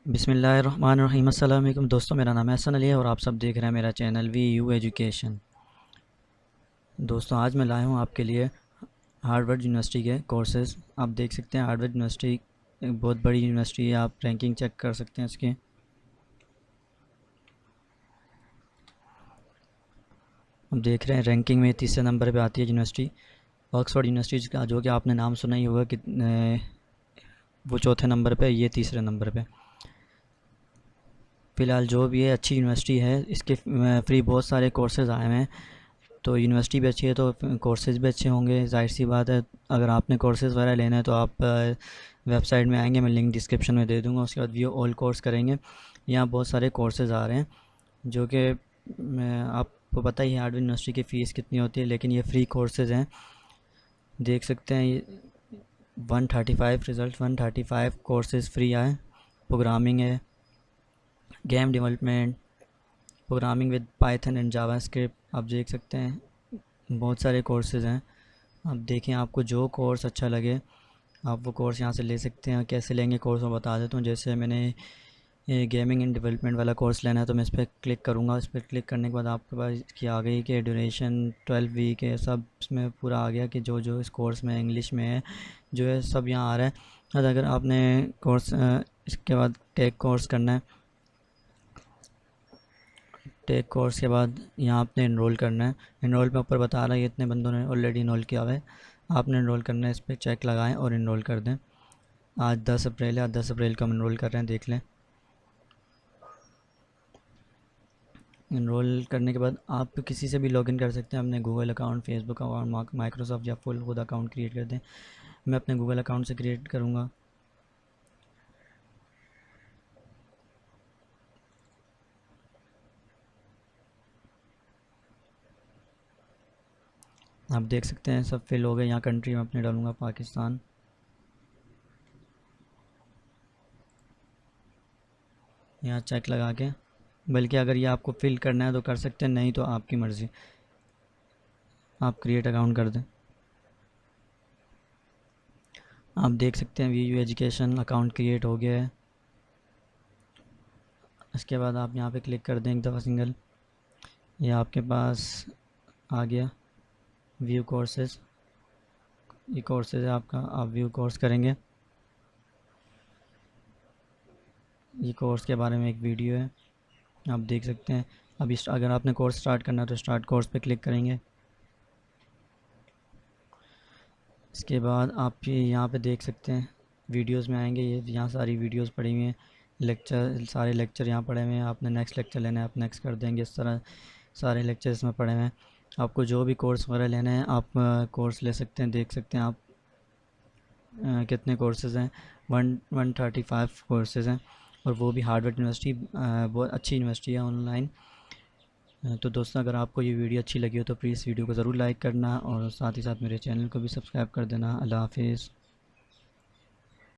बिस्मिल्लाहिर्रहमानिर्रहीम। अस्सलाम वालेकुम दोस्तों, मेरा नाम है हसन अली है और आप सब देख रहे हैं मेरा चैनल वी यू एजुकेशन। दोस्तों, आज मैं लाया हूँ आपके लिए हार्वर्ड यूनिवर्सिटी के कोर्सेज़। आप देख सकते हैं हार्वर्ड यूनिवर्सिटी एक बहुत बड़ी यूनिवर्सिटी है। आप रैंकिंग चेक कर सकते हैं इसकी। आप देख रहे हैं रैंकिंग में तीसरे नंबर पे आती है यूनिवर्सिटी ऑक्सफोर्ड यूनिवर्सिटी का, जो कि आपने नाम सुना ही होगा कि वो चौथे नंबर पे, ये तीसरे नंबर पे। फ़िलहाल जो भी है अच्छी यूनिवर्सिटी है, इसके फ्री बहुत सारे कोर्सेज़ आए हुए हैं। तो यूनिवर्सिटी भी अच्छी है तो कोर्सेज़ भी अच्छे होंगे, जाहिर सी बात है। अगर आपने कोर्सेज़ वगैरह लेना है तो आप वेबसाइट में आएंगे, मैं लिंक डिस्क्रिप्शन में दे दूँगा। उसके बाद व्यू ऑल कोर्स करेंगे। यहाँ बहुत सारे कोर्सेज़ आ रहे हैं जो कि आपको पता ही है हार्वर्ड यूनिवर्सिटी की फ़ीस कितनी होती है, लेकिन ये फ्री कोर्सेज़ हैं। देख सकते हैं ये 135 रिज़ल्ट 135 कोर्सेज़ फ्री आए। प्रोग्रामिंग है, game development, programming with Python and JavaScript. आप देख सकते हैं बहुत सारे कोर्सेज़ हैं। आप देखें, आपको जो कोर्स अच्छा लगे आप वो कोर्स यहाँ से ले सकते हैं। कैसे लेंगे कोर्स मैं बता देता हूँ। जैसे मैंने ये गेमिंग एंड डेवलपमेंट वाला कोर्स लेना है तो मैं इस पर क्लिक करूँगा। इस पर क्लिक करने के बाद आपके पास इसकी आ गई कि ड्यूरेशन 12 वीक है, सब इसमें पूरा आ गया कि जो जो इस कोर्स में इंग्लिश में है जो है सब यहाँ आ रहा है। और अगर आपने कोर्स इसके बाद टेक कोर्स करना है, टेक कोर्स के बाद यहाँ आपने इनरोल करना है। इनरोल पे ऊपर बता रहा है इतने बंदों ने ऑलरेडी इनरोल किया हुआ है। आपने इनरोल करना है, इस पर चेक लगाएं और इनरोल कर दें। आज 10 अप्रैल है, आज 10 अप्रैल को हम इनरोल कर रहे हैं, देख लें। इनरोल करने के बाद आप किसी से भी लॉगिन कर सकते हैं, अपने Google account, Facebook account, Microsoft या फुल खुद अकाउंट क्रिएट कर दें। मैं अपने गूगल अकाउंट से क्रिएट करूँगा। आप देख सकते हैं सब फिल हो गए। यहाँ कंट्री में अपने डालूँगा पाकिस्तान। यहाँ चेक लगा के, बल्कि अगर ये आपको फिल करना है तो कर सकते हैं, नहीं तो आपकी मर्ज़ी, आप क्रिएट अकाउंट कर दें। आप देख सकते हैं V U education account create हो गया है। इसके बाद आप यहाँ पे क्लिक कर दें एक दफ़ा सिंगल, ये आपके पास आ गया व्यू कोर्सेज़। ये कोर्सेज़ है आपका, आप व्यू कोर्स करेंगे। ये कोर्स के बारे में एक वीडियो है, आप देख सकते हैं। अभी अगर आपने कोर्स स्टार्ट करना है तो स्टार्ट कोर्स पे क्लिक करेंगे। इसके बाद आप ये यहाँ पे देख सकते हैं वीडियोस में आएंगे। ये यहाँ सारी वीडियोस पड़ी हुई हैं, लेक्चर, सारे लेक्चर यहाँ पड़े हुए हैं। आपने नेक्स्ट लेक्चर लेना है, आप नेक्स्ट कर देंगे। इस तरह सारे लेक्चर इसमें पड़े हुए हैं। आपको जो भी कोर्स वगैरह लेना है आप कोर्स ले सकते हैं। देख सकते हैं आप कितने कोर्सेज़ हैं, 135 कोर्सेज़ हैं, और वो भी हार्वर्ड यूनिवर्सिटी बहुत अच्छी यूनिवर्सिटी है ऑनलाइन। तो दोस्तों, अगर आपको ये वीडियो अच्छी लगी हो तो प्लीज़ वीडियो को ज़रूर लाइक करना और साथ ही साथ मेरे चैनल को भी सब्सक्राइब कर देना। अल्लाह हाफिज़।